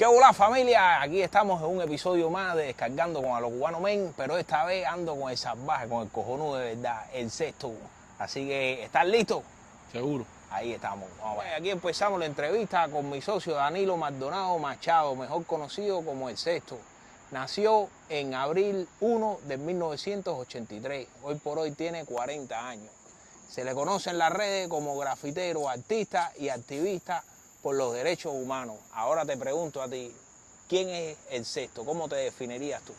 ¿Qué hola familia? Aquí estamos en un episodio más de Descargando con A Lo Cubano Men, pero esta vez ando con el salvaje, con el cojonudo de verdad, el sexto. Así que, ¿estás listo? Seguro. Ahí estamos. Vamos a ver. Aquí empezamos la entrevista con mi socio Danilo Maldonado Machado, mejor conocido como el sexto. Nació en abril 1 de 1983. Hoy por hoy tiene 40 años. Se le conoce en las redes como grafitero, artista y activista por los derechos humanos. Ahora te pregunto a ti, ¿quién es el sexto? ¿Cómo te definirías tú?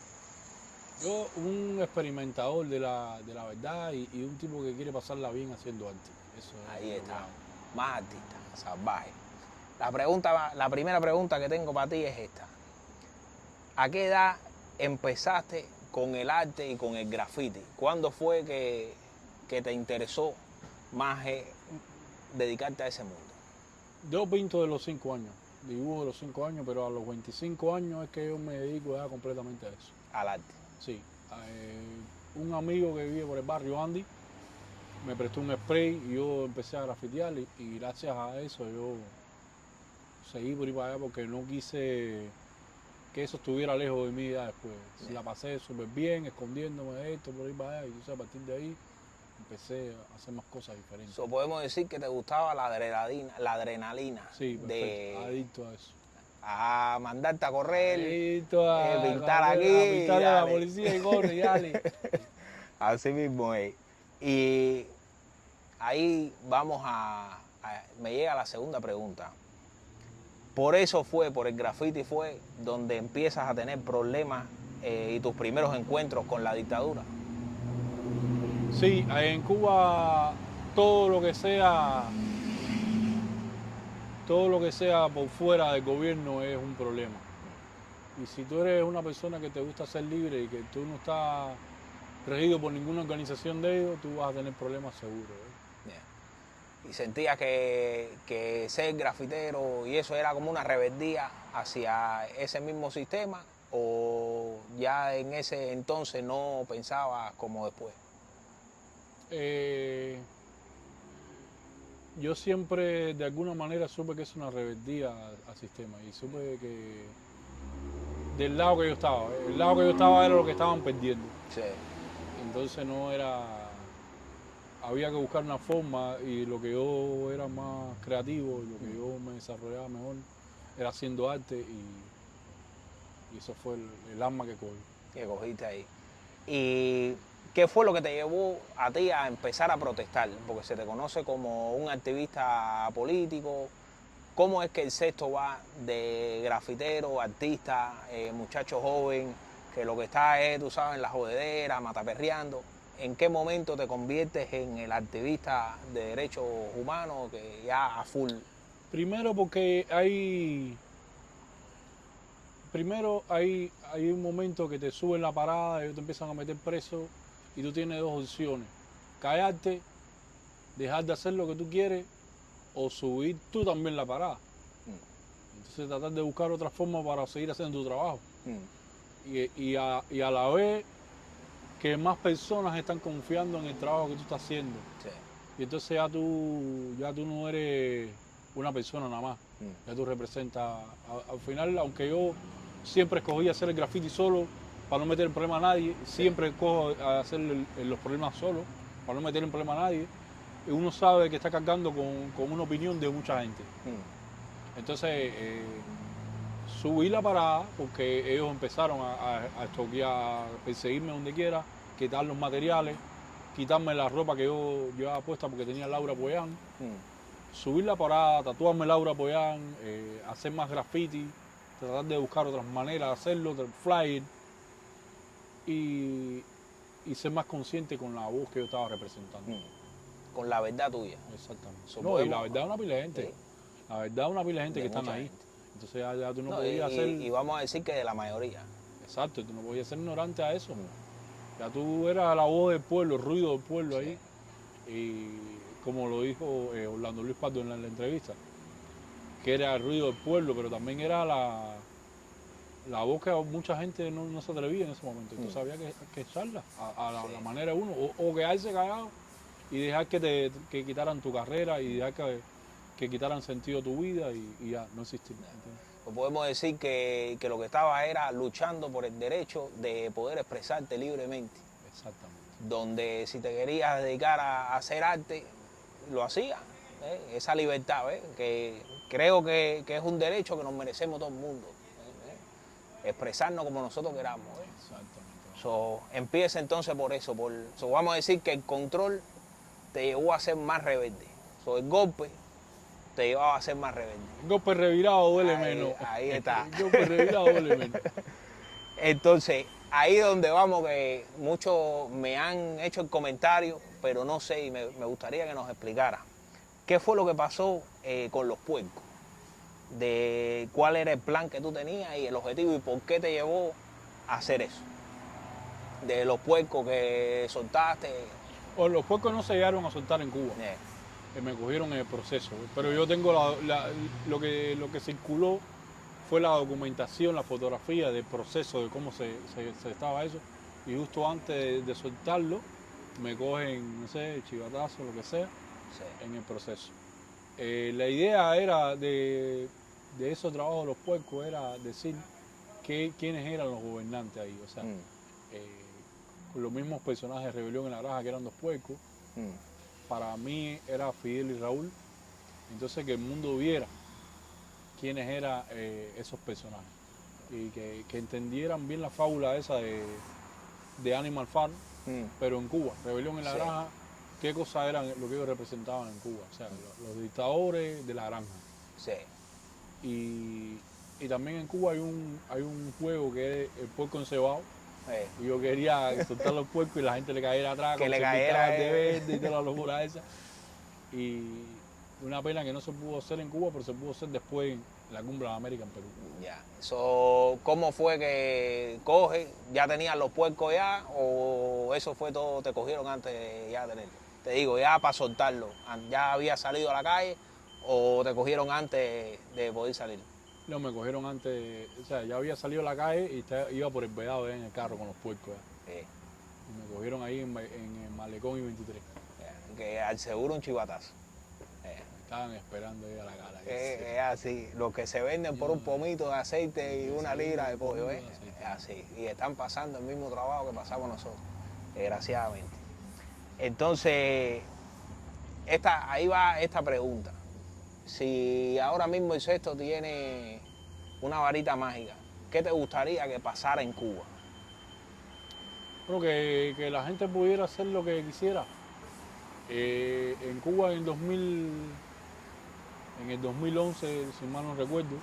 Yo, un experimentador de la verdad y un tipo que quiere pasarla bien haciendo arte. Eso es Ahí lo que está, hago. más artista, salvaje. La primera pregunta que tengo para ti es esta. ¿A qué edad empezaste con el arte y con el graffiti? ¿Cuándo fue que te interesó más dedicarte a ese mundo? Yo pinto de los 5 años, dibujo de los 5 años, pero a los 25 años es que yo me dedico ya completamente a eso. Al arte. Sí. Un amigo que vive por el barrio, Andy, me prestó un spray y yo empecé a grafitear y gracias a eso yo seguí por ahí para allá porque no quise que eso estuviera lejos de mí ya después. La pasé súper bien, escondiéndome de esto por ahí para allá y entonces a partir de ahí empecé a hacer más cosas diferentes. So, podemos decir que te gustaba la adrenalina Sí, perfecto. de Adicto a eso. a mandarte a correr, Adicto pintar a aquí y pintarle a la dale. policía y corre y dale. Así mismo es. Y ahí me llega la segunda pregunta. Por eso fue, por el graffiti fue donde empiezas a tener problemas y tus primeros encuentros con la dictadura. Sí, en Cuba todo lo que sea por fuera del gobierno es un problema. Y si tú eres una persona que te gusta ser libre y que tú no estás regido por ninguna organización de ellos, tú vas a tener problemas seguros. Yeah. Y sentías que ser grafitero y eso era como una rebeldía hacia ese mismo sistema, o ya en ese entonces no pensabas como después. Yo siempre de alguna manera supe que es una rebeldía al sistema y supe que del lado que yo estaba, el lado que yo estaba era lo que estaban perdiendo. Sí. Entonces no era, había que buscar una forma y lo que yo era más creativo y lo que yo me desarrollaba mejor era haciendo arte y eso fue el arma que cogí. Que cogiste ahí. ¿Y qué fue lo que te llevó a ti a empezar a protestar? Porque se te conoce como un activista político. ¿Cómo es que el sexto va de grafitero, artista, muchacho joven, que lo que está es, tú sabes, en la jodedera, mataperreando? ¿En qué momento te conviertes en el activista de derechos humanos que ya a full? Primero porque hay un momento que te suben la parada, ellos te empiezan a meter preso y tú tienes dos opciones: callarte, dejar de hacer lo que tú quieres o subir tú también la parada. Entonces tratar de buscar otra forma para seguir haciendo tu trabajo. Y a la vez que más personas están confiando en el trabajo que tú estás haciendo. Sí. Y entonces ya tú no eres una persona nada más. Ya tú representas. Al final, aunque yo siempre escogí hacer el graffiti solo para no meter en problema a nadie, siempre escojo hacer los problemas solo para no meter en problema a nadie. Y uno sabe que está cargando con una opinión de mucha gente. Entonces, subí la parada porque ellos empezaron a estoquear, a perseguirme donde quiera, quitar los materiales, quitarme la ropa que yo llevaba puesta porque tenía Laura Poyán. Subir la parada, tatuarme Laura Poyán, hacer más graffiti, tratar de buscar otras maneras de hacerlo, del flyer y ser más consciente con la voz que yo estaba representando. Con la verdad tuya. Exactamente. So, No, y la verdad una pila de gente. Sí. La verdad una pila de gente De que están mucha ahí. gente. Entonces ya tú no No, podías hacer. y vamos a decir que de la mayoría. Exacto, tú no podías ser ignorante a eso. Ya tú eras la voz del pueblo, el ruido del pueblo ahí. Y como lo dijo Orlando Luis Pardo en la entrevista, que era el ruido del pueblo, pero también era la voz que mucha gente no se atrevía en ese momento. Entonces había que echarla a la manera de uno, o quedarse callado y dejar que quitaran tu carrera y dejar que quitaran sentido a tu vida y ya, no existir. Pues podemos decir que lo que estaba era luchando por el derecho de poder expresarte libremente. Exactamente. Donde si te querías dedicar a hacer arte, lo hacías. Esa libertad, que creo que es un derecho que nos merecemos todo el mundo. Expresarnos como nosotros queramos. Exactamente. Empieza entonces por eso. Vamos a decir que el control te llevó a ser más rebelde. El golpe te llevaba a ser más rebelde. El golpe revirado duele menos. Ahí está. El golpe revirado duele menos. Entonces, ahí es donde vamos, que muchos me han hecho el comentario, pero no sé, y me gustaría que nos explicara qué fue lo que pasó con los puercos, de cuál era el plan que tú tenías y el objetivo y por qué te llevó a hacer eso, de los puercos que soltaste. O los puercos no se llegaron a soltar en Cuba. Me cogieron en el proceso, pero yo tengo lo que circuló fue la documentación, la fotografía del proceso de cómo se estaba eso, y justo antes de soltarlo me cogen, no sé, chivatazo, lo que sea, en el proceso. La idea era de esos trabajos de los puercos era decir quiénes eran los gobernantes ahí, o sea, con los mismos personajes de Rebelión en la Granja que eran dos puercos. Para mí era Fidel y Raúl, entonces que el mundo viera quiénes eran esos personajes y que entendieran bien la fábula esa de Animal Farm, pero en Cuba, Rebelión en la Granja, qué cosas eran lo que ellos representaban en Cuba, o sea, los dictadores de la granja. Y también en Cuba hay un juego que es el puerco encebado. Y yo quería soltar los puercos y la gente le cayera atrás, que le cayera de verde y toda la locura esa. Y una pena que no se pudo hacer en Cuba, pero se pudo hacer después en la Cumbre de América en Perú. Ya. ¿Cómo fue que ya tenían los puercos ya o eso fue todo, te cogieron antes de ya tenerlo? Te digo, ya para soltarlo, ¿ya había salido a la calle o te cogieron antes de poder salir? No, me cogieron antes, o sea, ya había salido a la calle y iba por el Vedado en el carro con los puercos. Y me cogieron ahí en el Malecón y 23. Que al seguro un chivatazo. Estaban esperando ahí a la gala. Es así, los que se venden por un pomito de aceite y una libra de pollo, es así. Y están pasando el mismo trabajo que pasamos nosotros, desgraciadamente. Entonces, ahí va esta pregunta. Si ahora mismo el Sexto tiene una varita mágica, ¿qué te gustaría que pasara en Cuba? Bueno, que la gente pudiera hacer lo que quisiera. En Cuba en el 2011, si mal no recuerdo,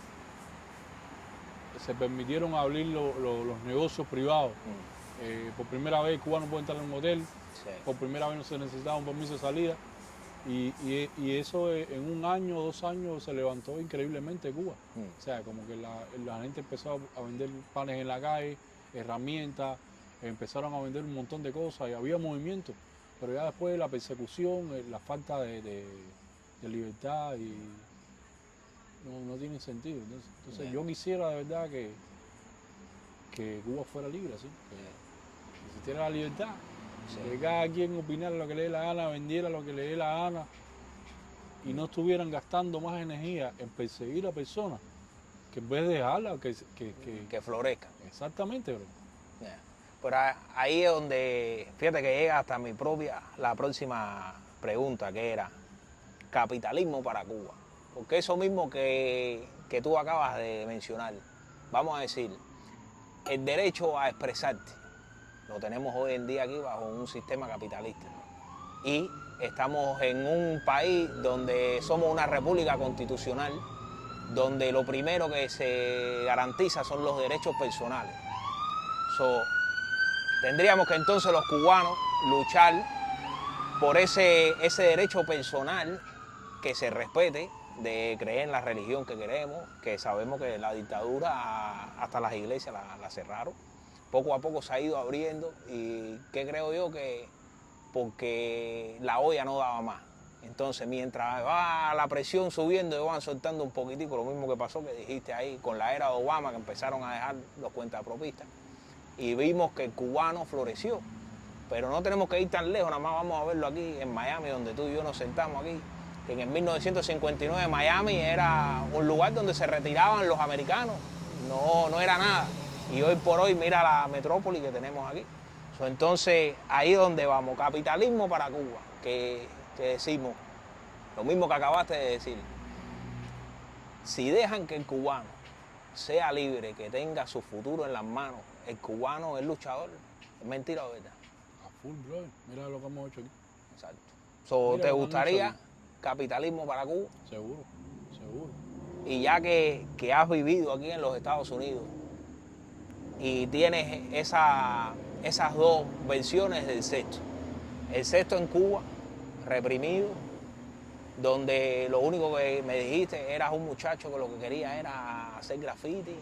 se permitieron abrir los negocios privados. Por primera vez Cuba no puede entrar en un hotel, por primera vez no se necesitaba un permiso de salida. Y eso en un año o 2 años se levantó increíblemente Cuba. O sea, como que la gente empezó a vender panes en la calle, herramientas, empezaron a vender un montón de cosas y había movimiento. Pero ya después la persecución, la falta de libertad y no tiene sentido. Entonces yo quisiera de verdad que Cuba fuera libre, ¿sí? Que existiera la libertad. Que cada quien opinara lo que le dé la gana, vendiera lo que le dé la gana y no estuvieran gastando más energía en perseguir a personas que en vez de dejarla que florezca. Exactamente, bro. Pero ahí es donde, fíjate que llega hasta la próxima pregunta, que era capitalismo para Cuba. Porque eso mismo que tú acabas de mencionar, vamos a decir, el derecho a expresarte, lo tenemos hoy en día aquí bajo un sistema capitalista. Y estamos en un país donde somos una república constitucional, donde lo primero que se garantiza son los derechos personales. Tendríamos que entonces los cubanos luchar por ese derecho personal que se respete, de creer en la religión que queremos, que sabemos que la dictadura hasta las iglesias la cerraron. Poco a poco se ha ido abriendo y ¿qué creo yo? Que porque la olla no daba más. Entonces, mientras va la presión subiendo, ellos van soltando un poquitico, lo mismo que pasó, que dijiste ahí, con la era de Obama, que empezaron a dejar los cuentapropistas, y vimos que el cubano floreció. Pero no tenemos que ir tan lejos, nada más vamos a verlo aquí en Miami, donde tú y yo nos sentamos aquí, que en el 1959 Miami era un lugar donde se retiraban los americanos, no era nada. Y hoy por hoy mira la metrópoli que tenemos aquí. Entonces ahí es donde vamos, capitalismo para Cuba, que decimos, lo mismo que acabaste de decir. Si dejan que el cubano sea libre, que tenga su futuro en las manos, el cubano es luchador, es mentira o verdad. A full, brother. Mira lo que hemos hecho aquí. Exacto. ¿Te gustaría capitalismo para Cuba? Seguro, seguro. Y ya que has vivido aquí en los Estados Unidos y tienes esas dos versiones del sexto. El sexto en Cuba, reprimido, donde lo único que me dijiste eras un muchacho que lo que quería era hacer graffiti,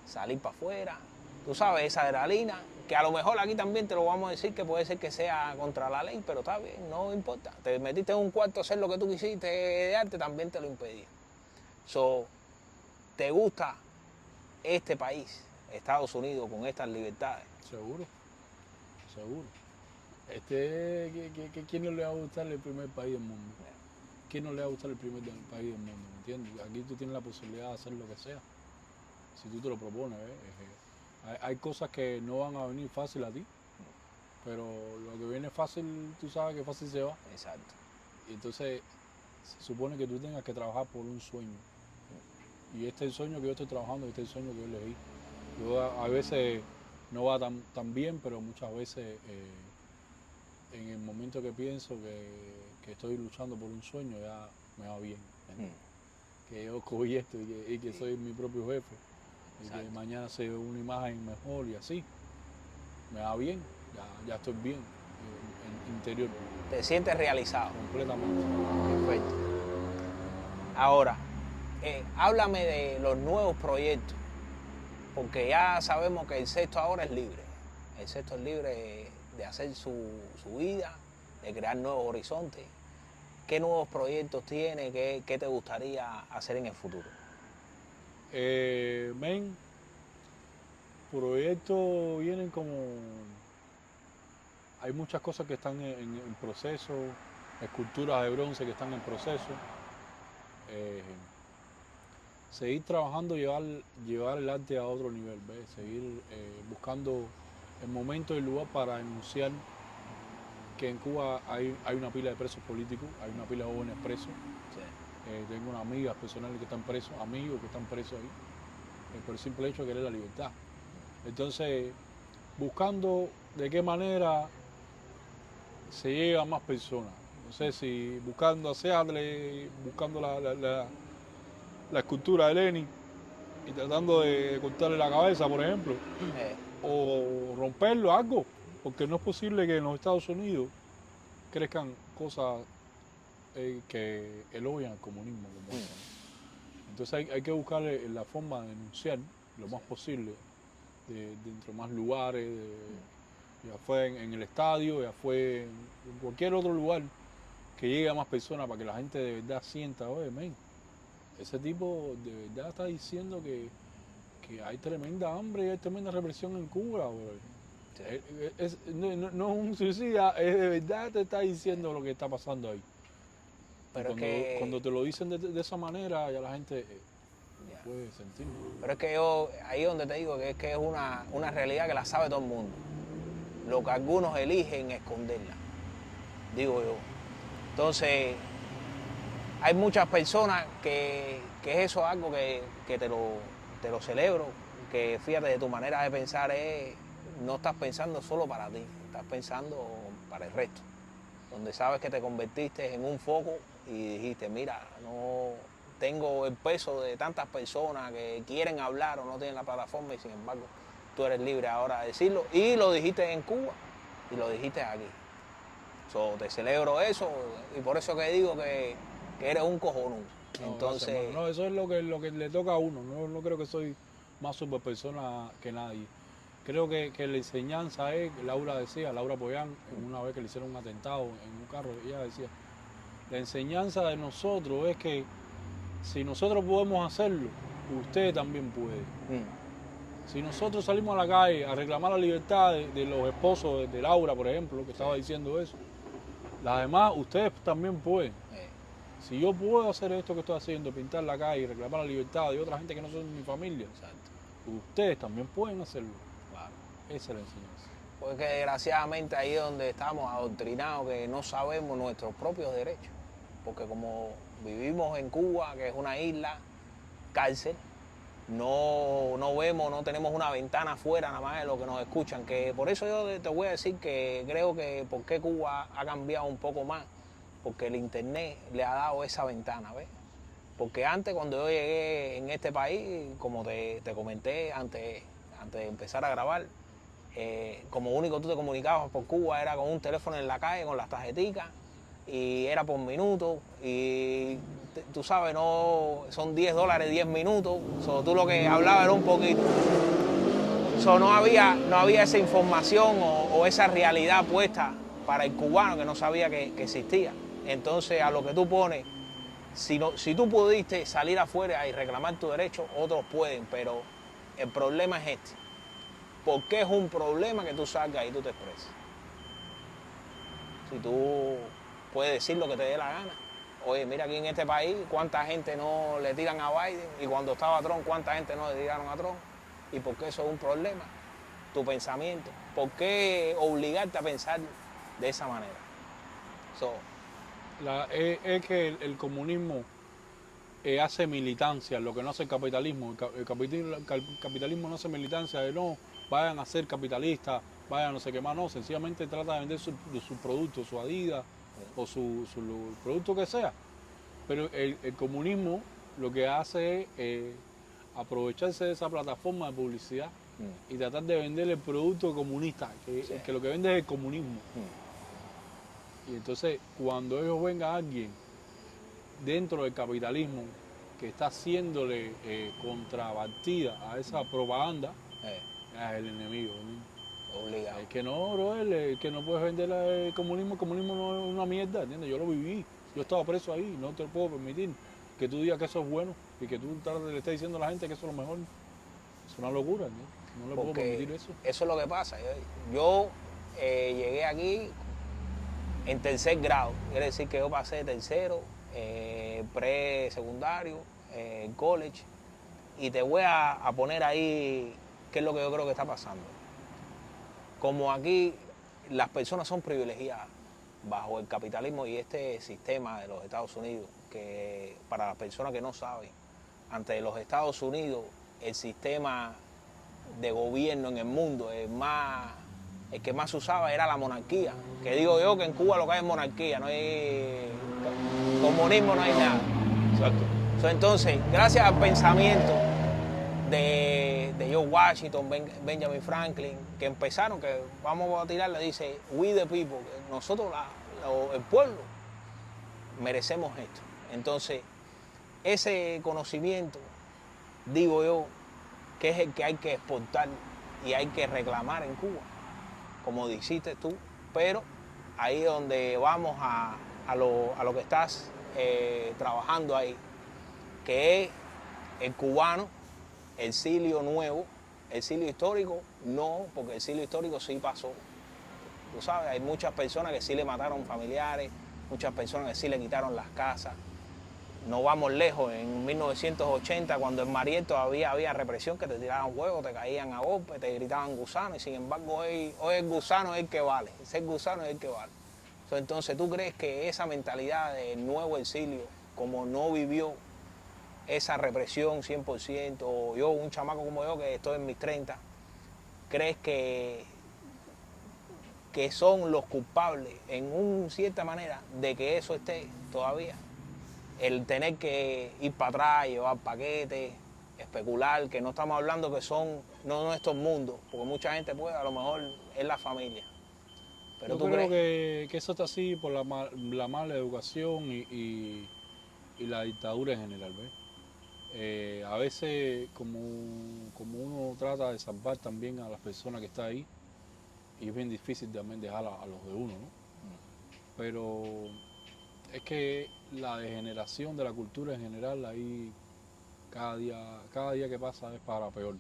salir para afuera. Tú sabes, esa adrenalina, que a lo mejor aquí también te lo vamos a decir que puede ser que sea contra la ley, pero está bien, no importa. Te metiste en un cuarto a hacer lo que tú quisiste de arte, también te lo impedía. ¿Te gusta este país, Estados Unidos, con estas libertades? Seguro, seguro. ¿Quién no le va a gustar el primer país del mundo? ¿Quién no le va a gustar el primer país del mundo? ¿Me entiendes? Aquí tú tienes la posibilidad de hacer lo que sea, si tú te lo propones. Hay cosas que no van a venir fácil a ti, pero lo que viene fácil, tú sabes que fácil se va. Exacto. Y entonces se supone que tú tengas que trabajar por un sueño. Y este es el sueño que yo estoy trabajando, este es el sueño que yo elegí. Yo a veces no va tan bien, pero muchas veces en el momento que pienso que estoy luchando por un sueño ya me va bien. Que yo cogí esto y que soy mi propio jefe. Y que mañana se ve una imagen mejor y así. Me va bien, ya estoy bien en interior. ¿Te sientes realizado? Completamente. Perfecto. Ahora, háblame de los nuevos proyectos, porque ya sabemos que el sexto ahora es libre. El sexto es libre de hacer su vida, de crear nuevos horizontes. ¿Qué nuevos proyectos tiene? ¿Qué te gustaría hacer en el futuro? Proyectos vienen como... Hay muchas cosas que están en proceso, esculturas de bronce que están en proceso. Seguir trabajando, llevar el arte a otro nivel, ¿ves? Seguir buscando el momento y el lugar para anunciar que en Cuba hay una pila de presos políticos, hay una pila de jóvenes presos. Sí. Tengo unas amigas personales que están presos, amigos que están presos ahí, por el simple hecho de querer la libertad. Entonces, buscando de qué manera se llega a más personas. No sé si buscando a Seattle, buscando la escultura de Lenin y tratando de cortarle la cabeza, por ejemplo, o romperlo, algo, porque no es posible que en los Estados Unidos crezcan cosas que elogian el comunismo. Entonces hay que buscar la forma de denunciar lo más posible dentro de más lugares, ya fue en el estadio, ya fue en cualquier otro lugar que llegue a más personas para que la gente de verdad sienta, oye, men, ese tipo de verdad está diciendo que hay tremenda hambre y hay tremenda represión en Cuba, sí. No es un suicida, es de verdad te está diciendo lo que está pasando ahí. Pero cuando te lo dicen de esa manera, ya la gente puede sentir. Pero es que yo, ahí donde te digo que es una realidad que la sabe todo el mundo. Lo que algunos eligen esconderla, digo yo. Entonces, hay muchas personas que eso es algo que te lo celebro, que fíjate, de tu manera de pensar no estás pensando solo para ti, estás pensando para el resto. Donde sabes que te convertiste en un foco y dijiste, mira, no tengo el peso de tantas personas que quieren hablar o no tienen la plataforma y sin embargo tú eres libre ahora de decirlo. Y lo dijiste en Cuba y lo dijiste aquí. Te celebro eso y por eso que digo que eres un cojonudo. Entonces, no, eso es lo que le toca a uno. No creo que soy más super persona que nadie. Creo que la enseñanza es, Laura Pollán, una vez que le hicieron un atentado en un carro, ella decía, la enseñanza de nosotros es que si nosotros podemos hacerlo, usted también puede. Si nosotros salimos a la calle a reclamar la libertad de los esposos de Laura, por ejemplo, que estaba diciendo eso, las demás, ustedes también pueden. Si yo puedo hacer esto que estoy haciendo, pintar la calle, reclamar la libertad de otra gente que no son mi familia, Exacto. ustedes también pueden hacerlo. Claro. Esa es la enseñanza. Porque desgraciadamente ahí es donde estamos adoctrinados, que no sabemos nuestros propios derechos. Porque como vivimos en Cuba, que es una isla, cárcel, no vemos, no tenemos una ventana afuera nada más de lo que nos escuchan. Que por eso yo te voy a decir que creo que por qué Cuba ha cambiado un poco más, porque el internet le ha dado esa ventana, ¿ves? Porque antes, cuando yo llegué en este país, como te comenté antes de empezar a grabar, como único tú te comunicabas por Cuba era con un teléfono en la calle, con las tarjeticas, y era por minuto, y tú sabes, no son $10, 10 minutos, tú lo que hablabas era un poquito. No había esa información o esa realidad puesta para el cubano que no sabía que existía. Entonces, a lo que tú pones, si tú pudiste salir afuera y reclamar tu derecho, otros pueden, pero el problema es este. ¿Por qué es un problema que tú salgas y tú te expreses? Si tú puedes decir lo que te dé la gana. Oye, mira aquí en este país cuánta gente no le tiran a Biden, y cuando estaba Trump, cuánta gente no le tiraron a Trump. ¿Y por qué eso es un problema? Tu pensamiento. ¿Por qué obligarte a pensar de esa manera? Es que el comunismo hace militancia, lo que no hace el capitalismo. El capitalismo no hace militancia de no, vayan a ser capitalistas, vayan a no sé qué más, no, sencillamente trata de vender su producto, su Adidas o su producto que sea. Pero el comunismo lo que hace es aprovecharse de esa plataforma de publicidad y tratar de vender el producto comunista, que lo que vende es el comunismo. Y entonces, cuando ellos venga alguien dentro del capitalismo que está haciéndole contrapartida a esa propaganda, es el enemigo, ¿no? Obligado. Es que no, bro, el que no puedes vender el comunismo no es una mierda, ¿entiendes? Yo lo viví, yo estaba preso ahí, no te lo puedo permitir que tú digas que eso es bueno y que tú le estés diciendo a la gente que eso es lo mejor. Es una locura, ¿no? No le puedo permitir eso. Eso es lo que pasa. Yo llegué aquí en tercer grado, quiere decir que yo pasé tercero, pre-secundario, college, y te voy a poner ahí qué es lo que yo creo que está pasando. Como aquí las personas son privilegiadas bajo el capitalismo y este sistema de los Estados Unidos, que para las personas que no saben, ante los Estados Unidos el sistema de gobierno en el mundo, el que más se usaba era la monarquía. Que digo yo que en Cuba lo que hay es monarquía, no hay comunismo, no hay nada. Exacto. Entonces, gracias al pensamiento de George Washington, Benjamin Franklin, que empezaron, que vamos a tirarle, dice, we the people, que nosotros, el pueblo, merecemos esto. Entonces, ese conocimiento, digo yo, que es el que hay que exportar y hay que reclamar en Cuba, como dijiste tú, pero ahí es donde vamos a lo que estás trabajando ahí, que es el cubano, el exilio nuevo, el exilio histórico no, porque el exilio histórico sí pasó. Tú sabes, hay muchas personas que sí le mataron familiares, muchas personas que sí le quitaron las casas. No vamos lejos, en 1980, cuando en Mariel todavía había represión, que te tiraban huevos, te caían a golpes, te gritaban gusano, y sin embargo hoy el gusano es el que vale, ser gusano es el que vale. Entonces, ¿tú crees que esa mentalidad del nuevo exilio, como no vivió esa represión 100%, o yo, un chamaco como yo, que estoy en mis 30, crees que son los culpables, en una cierta manera, de que eso esté todavía? El tener que ir para atrás, llevar paquetes, especular, que no estamos hablando que son no nuestros mundos, porque mucha gente puede, a lo mejor es la familia. Pero yo creo que eso está así por la mala educación y la dictadura en general, ¿ves? A veces como uno trata de salvar también a las personas que están ahí, y es bien difícil también dejar a los de uno, ¿no? Pero es que la degeneración de la cultura en general, ahí cada día que pasa es para peor.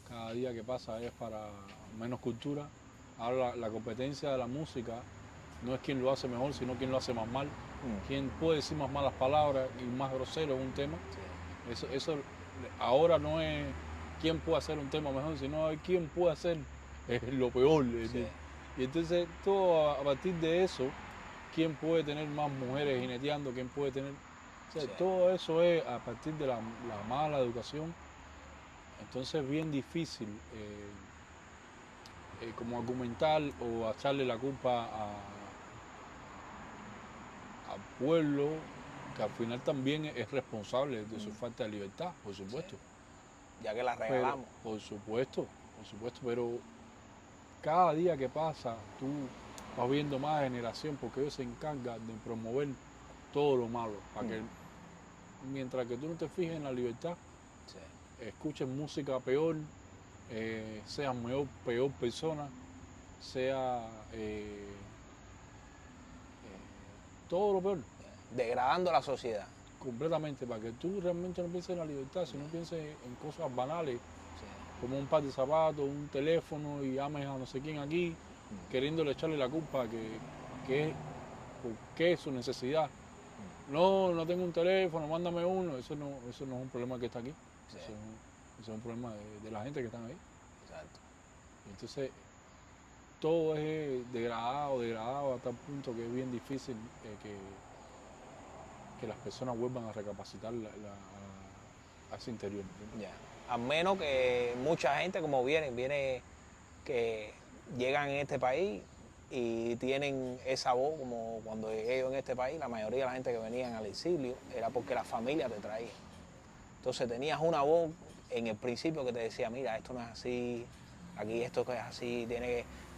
Cada día que pasa es para menos cultura. Ahora la competencia de la música no es quien lo hace mejor, sino quien lo hace más mal. quién puede decir más malas palabras y más grosero en un tema. Sí. Eso ahora no es quién puede hacer un tema mejor, sino quién puede hacer lo peor. Sí. Y entonces todo a partir de eso, quién puede tener más mujeres jineteando, quién puede tener... O sea, Sí. todo eso es a partir de la mala educación. Entonces es bien difícil como argumentar o echarle la culpa al pueblo, que al final también es responsable de su falta de libertad, por supuesto. Sí. Ya que la Pero, regalamos. por supuesto, pero cada día que pasa tú vas viendo más generación porque ellos se encargan de promover todo lo malo, para que mientras que tú no te fijes en la libertad, Sí. escuches música peor, seas peor persona, sea todo lo peor, Degradando la sociedad. completamente, para que tú realmente no pienses en la libertad, sino pienses en cosas banales, Sí. como un par de zapatos, un teléfono y ames a no sé quién aquí, queriéndole echarle la culpa que es, porque es su necesidad. No tengo un teléfono, mándame uno, eso no es un problema que está aquí, Sí. eso es un problema de la gente que están ahí. Exacto. Entonces, todo es degradado a tal punto que es bien difícil que las personas vuelvan a recapacitar a ese interior. Ya. A menos que mucha gente, como viene que llegan en este país y tienen esa voz, como cuando llegué yo en este país, la mayoría de la gente que venían al exilio era porque la familia te traía. Entonces tenías una voz en el principio que te decía, mira, esto no es así, aquí esto es así,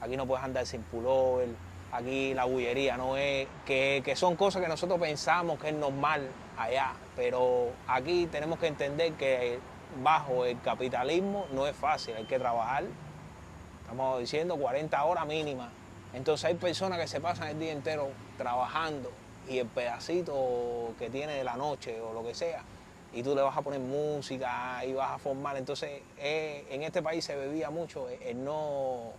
aquí no puedes andar sin pullover, aquí la bullería no es, que son cosas que nosotros pensamos que es normal allá, pero aquí tenemos que entender que bajo el capitalismo no es fácil, hay que trabajar, estamos diciendo 40 horas mínimas. Entonces hay personas que se pasan el día entero trabajando y el pedacito que tiene de la noche o lo que sea, y tú le vas a poner música y vas a formar. Entonces en este país se bebía mucho el no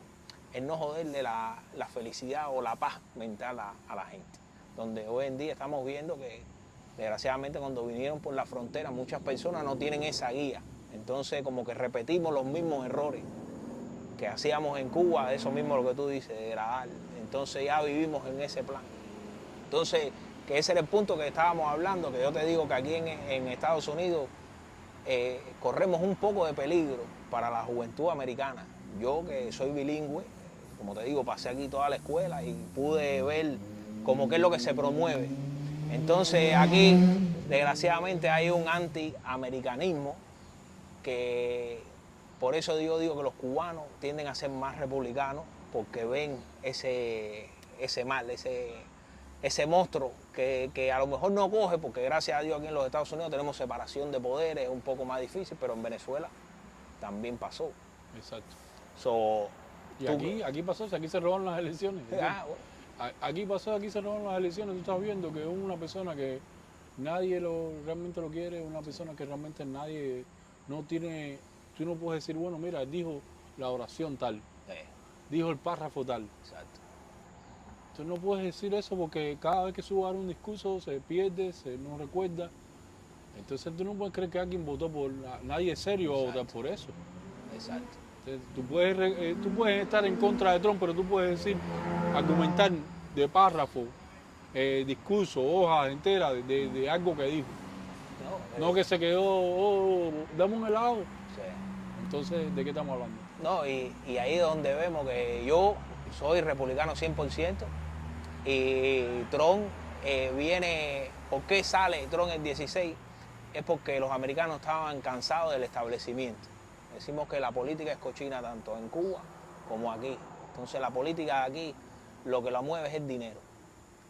joderle la felicidad o la paz mental a la gente. Donde hoy en día estamos viendo que desgraciadamente cuando vinieron por la frontera muchas personas no tienen esa guía. Entonces como que repetimos los mismos errores que hacíamos en Cuba, eso mismo lo que tú dices, degradar. Entonces ya vivimos en ese plan. Entonces, que ese era el punto que estábamos hablando, que yo te digo que aquí en Estados Unidos corremos un poco de peligro para la juventud americana. Yo que soy bilingüe, como te digo, pasé aquí toda la escuela y pude ver como qué es lo que se promueve. Entonces aquí, desgraciadamente, hay un anti-americanismo que por eso yo digo que los cubanos tienden a ser más republicanos porque ven ese mal, ese monstruo que a lo mejor no coge, porque gracias a Dios aquí en los Estados Unidos tenemos separación de poderes, es un poco más difícil, pero en Venezuela también pasó. Exacto. So, Y aquí pasó, aquí se robaron las elecciones. bueno. Aquí se robaron las elecciones. Tú estás viendo que una persona que nadie realmente lo quiere, una persona que realmente nadie no tiene. Tú no puedes decir, bueno, mira, dijo la oración tal, dijo el párrafo tal. Exacto. Tú no puedes decir eso porque cada vez que sube a dar un discurso se pierde, se no recuerda. Entonces tú no puedes creer que alguien votó por nadie serio va a votar por eso. Exacto. Entonces, tú puedes estar en contra de Trump, pero tú puedes decir, argumentar de párrafo, discurso, hojas enteras de algo que dijo. No que se quedó, dame un helado. Sí. Entonces, ¿de qué estamos hablando? No, y ahí es donde vemos que yo soy republicano 100% y Trump viene, ¿por qué sale Trump el 16? Es porque los americanos estaban cansados del establecimiento. Decimos que la política es cochina tanto en Cuba como aquí. Entonces la política de aquí lo que la mueve es el dinero.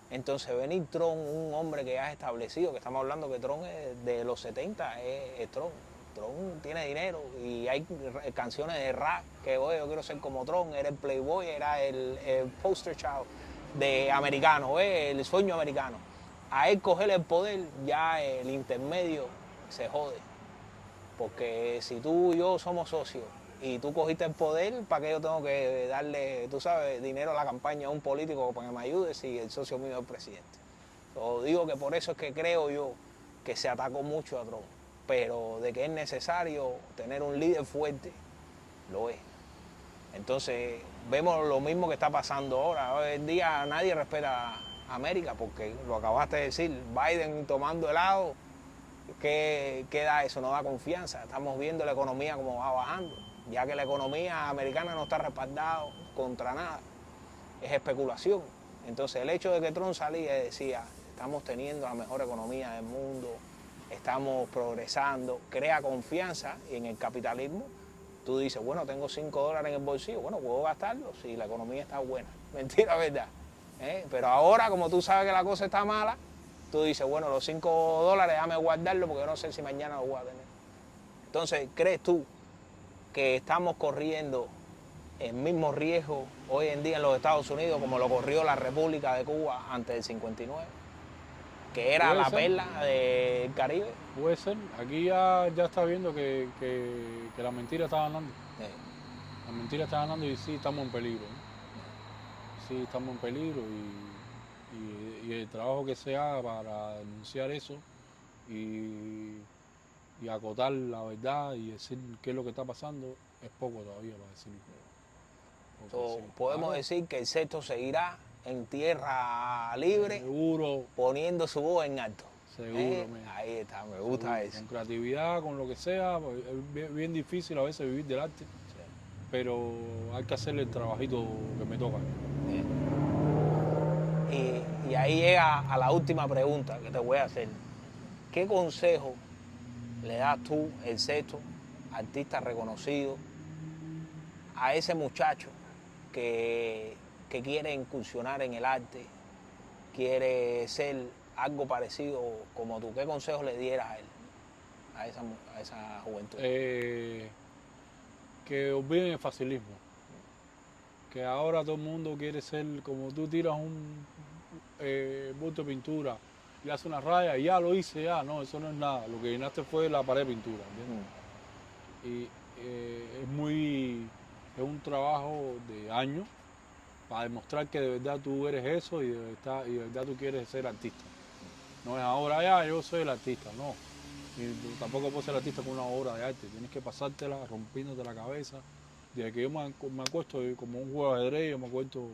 Entonces venir Trump, un hombre que ya es establecido, que estamos hablando que Trump es de los 70, es Trump. Trump tiene dinero y hay canciones de rap que oye, yo quiero ser como Trump, era el playboy, era el poster child de americano, el sueño americano. A él coger el poder, ya el intermedio se jode. Porque si tú y yo somos socios y tú cogiste el poder, ¿para qué yo tengo que darle, tú sabes, dinero a la campaña a un político para que me ayude si el socio mío es el presidente? Digo que por eso es que creo yo que se atacó mucho a Trump, pero de que es necesario tener un líder fuerte, lo es. Entonces vemos lo mismo que está pasando ahora. Hoy en día nadie respeta a América porque lo acabaste de decir, Biden tomando helado, ¿qué da eso? No da confianza. Estamos viendo la economía como va bajando, ya que la economía americana no está respaldada contra nada, es especulación. Entonces el hecho de que Trump salía y decía, estamos teniendo la mejor economía del mundo, estamos progresando, crea confianza y en el capitalismo tú dices, bueno, tengo $5 en el bolsillo, bueno, puedo gastarlo si la economía está buena. Mentira, ¿verdad? Pero ahora, como tú sabes que la cosa está mala, tú dices, bueno, los $5 déjame guardarlo porque yo no sé si mañana lo voy a tener. Entonces, ¿crees tú que estamos corriendo el mismo riesgo hoy en día en los Estados Unidos como lo corrió la República de Cuba antes del 59? Que era la perla del Caribe. Puede ser. Aquí ya está viendo que la mentira está ganando. La mentira está ganando y sí estamos en peligro, ¿no? Sí estamos en peligro y el trabajo que se haga para denunciar eso y acotar la verdad y decir qué es lo que está pasando es poco todavía para decirlo. Podemos decir que el sexto seguirá en tierra libre, seguro, poniendo su voz en alto. Seguro, ahí está, me gusta eso. Con creatividad, con lo que sea, pues, es bien difícil a veces vivir del arte, pero hay que hacerle el trabajito que me toca. Y ahí llega a la última pregunta que te voy a hacer. ¿Qué consejo le das tú, el sexto, artista reconocido, a ese muchacho que quiere incursionar en el arte, quiere ser algo parecido como tú? ¿Qué consejo le dieras a él, a esa juventud? Que olviden el facilismo. Que ahora todo el mundo quiere ser, como tú tiras un bulto de pintura y haces una raya y ya lo hice, ya, no, eso no es nada. Lo que llenaste fue la pared de pintura, ¿entiendes? Y es un trabajo de años para demostrar que de verdad tú eres eso y de verdad tú quieres ser artista. No es ahora ya, yo soy el artista, no. Y tampoco puedo ser artista con una obra de arte, tienes que pasártela rompiéndote la cabeza. Desde que yo me acuesto como un juego de ajedrez, yo me acuesto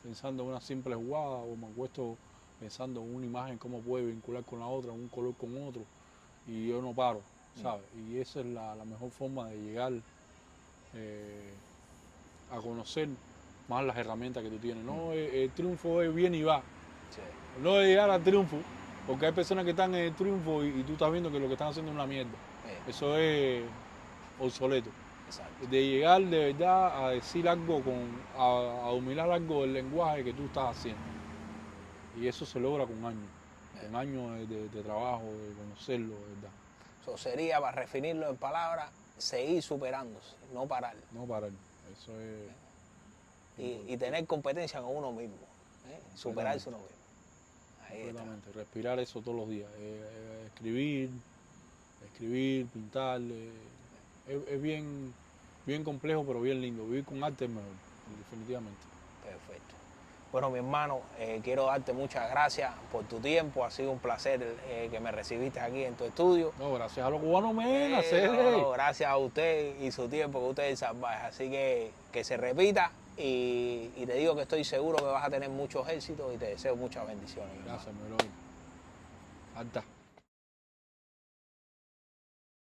pensando en una simple jugada o me acuesto pensando en una imagen, cómo puede vincular con la otra, un color con otro, y yo no paro, ¿sabes? Y esa es la mejor forma de llegar a conocer más las herramientas que tú tienes. No, el triunfo es bien y va. Sí. No de llegar al triunfo, porque hay personas que están en el triunfo y tú estás viendo que lo que están haciendo es una mierda. Eso es obsoleto. Exacto. De llegar de verdad a decir algo, a dominar algo del lenguaje que tú estás haciendo. Y eso se logra con años. Con años de trabajo, de conocerlo, de verdad. Eso sería, para refinirlo en palabras, seguir superándose, no parar. No parar. Eso es. Y tener competencia con uno mismo. Superarse uno mismo. Ahí está. Respirar eso todos los días. Escribir, pintar. Es bien complejo, pero bien lindo. Vivir con arte es mejor, definitivamente. Perfecto. Bueno, mi hermano, quiero darte muchas gracias por tu tiempo. Ha sido un placer que me recibiste aquí en tu estudio. No, gracias a los cubanos, gracias a usted y su tiempo, que usted es salvaje. Así que se repita y te digo que estoy seguro que vas a tener muchos éxitos y te deseo muchas bendiciones. Gracias, mi hermano. Alta.